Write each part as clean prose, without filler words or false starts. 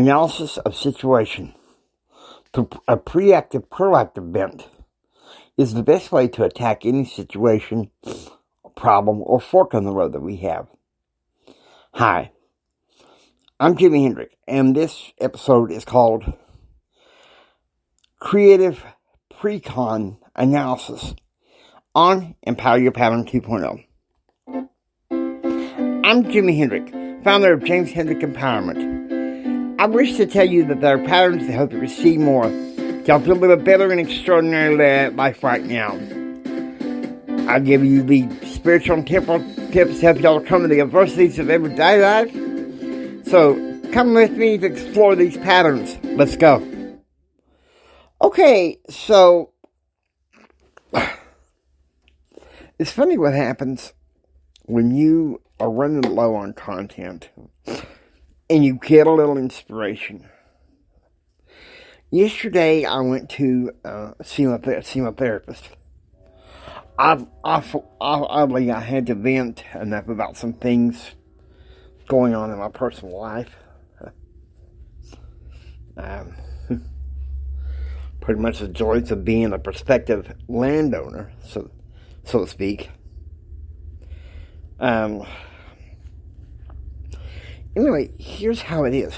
Analysis of situation to a proactive bent is the best way to attack any situation, problem, or fork in the road that we have. Hi, I'm Jimi Hendrick, and this episode is called Creative PRECON Analysis on Empower Your Pattern 2.0. I'm Jimi Hendrick, founder of James Hendrick Empowerment. I wish to tell you that there are patterns to help you receive more, to help you live a better and extraordinary life right now. I'll give you the spiritual and temporal tips to help you overcome the adversities of everyday life. So, come with me to explore these patterns. Let's go. Okay, so it's funny what happens when you are running low on content and you get a little inspiration. Yesterday, I went to see my therapist. Oddly, I had to vent enough about some things going on in my personal life. Pretty much the joys of being a prospective landowner, so to speak. Anyway, here's how it is.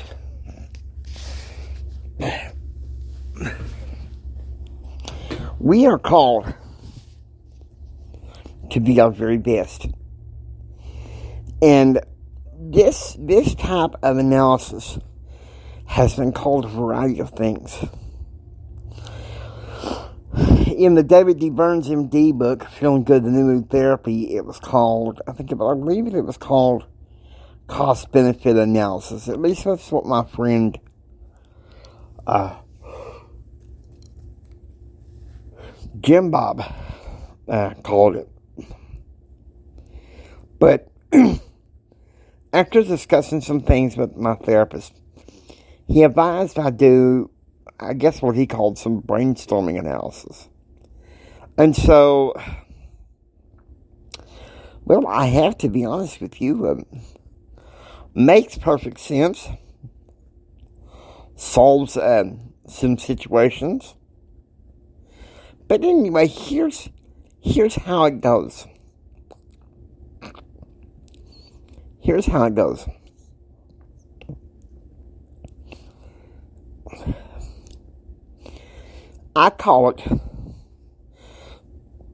We are called to be our very best. And this type of analysis has been called a variety of things. In the David D. Burns MD book, Feeling Good, the New Mood Therapy, it was called, I believe it was called cost-benefit analysis. At least that's what my friend Jim Bob called it. But after discussing some things with my therapist, he advised I do, I guess, what he called some brainstorming analysis. And so, well, I have to be honest with you, makes perfect sense, solves some situations. But anyway, here's how it goes. Here's how it goes. I call it,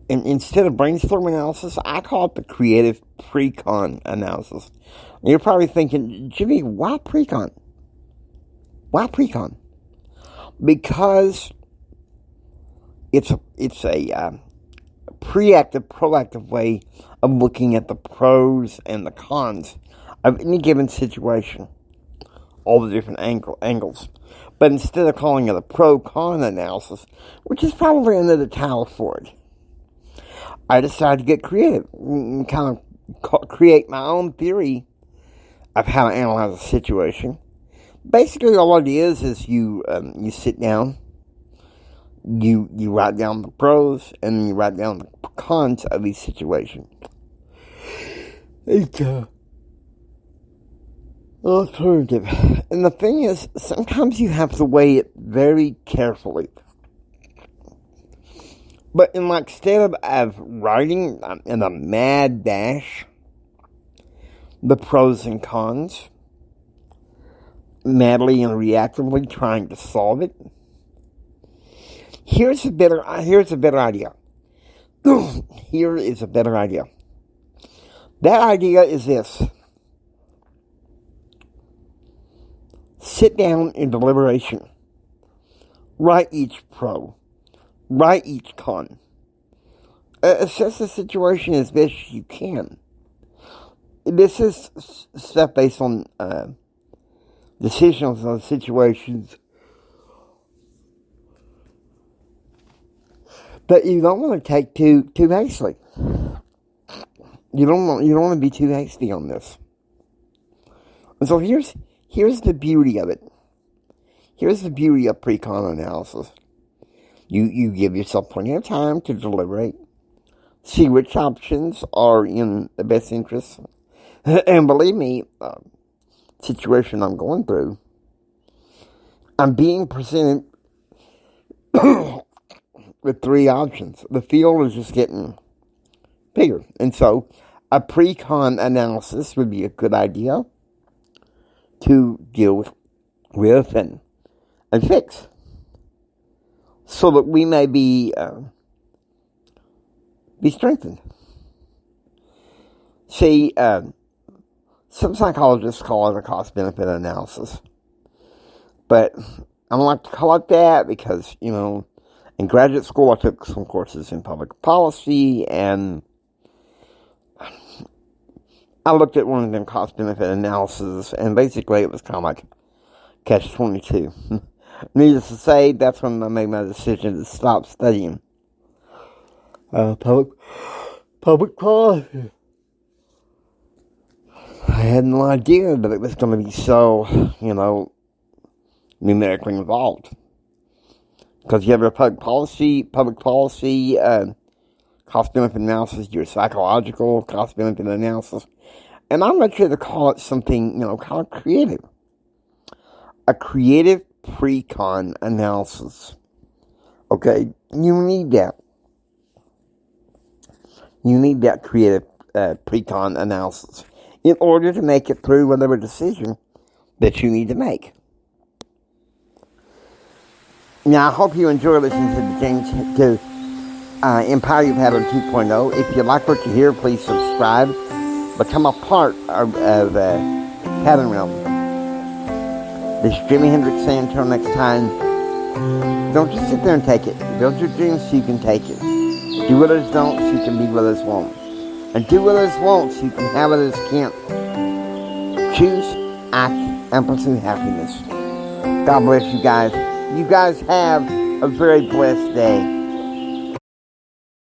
and instead of brainstorm analysis, I call it the creative PRECON analysis. And you're probably thinking, Jimmy, why PRECON? Why PRECON? Because it's a proactive way of looking at the pros and the cons of any given situation, all the different angles. But instead of calling it a pro-con analysis, which is probably another title for it, I decided to get creative and kind of create my own theory of how to analyze a situation. Basically, all it is you sit down, you write down the pros, and you write down the cons of each situation. It's alternative. And the thing is, sometimes you have to weigh it very carefully. But instead of writing in a mad dash the pros and cons, madly and reactively trying to solve it, here's a better idea. Here is a better idea. That idea is this. Sit down in deliberation. Write each pro. Write each con. Assess the situation as best you can. This is stuff based on decisions on situations that you don't want to take too hastily. You don't want to be too hasty on this. And so here's the beauty of it. Here's the beauty of PRECON analysis. You give yourself plenty of time to deliberate, see which options are in the best interest. And believe me, situation I'm going through, I'm being presented with three options. The field is just getting bigger. And so a pre-con analysis would be a good idea to deal with and fix, so that we may be strengthened. See, some psychologists call it a cost-benefit analysis, but I don't like to call it that because, in graduate school I took some courses in public policy, and I looked at one of them cost-benefit analyses, and basically it was kind of like catch-22. Needless to say, that's when I made my decision to stop studying public policy. I had no idea that it was going to be so, numerically involved. Because you have a public policy, cost-benefit analysis, your psychological cost-benefit analysis. And I'm not sure to call it something, kind of creative. A creative pre-con analysis. Okay, you need that. You need that creative pre-con analysis in order to make it through whatever decision that you need to make. Now, I hope you enjoy listening to the things to Empower Your Pattern 2.0. If you like what you hear, please subscribe. Become a part of Pattern Realm. This is Jimi Hendrix saying until next time, don't just sit there and take it. Build your dreams so you can take it. Do what others don't so you can be what others won't. And do what others won't so you can have what others can't. Choose, act, and pursue happiness. God bless you guys. You guys have a very blessed day.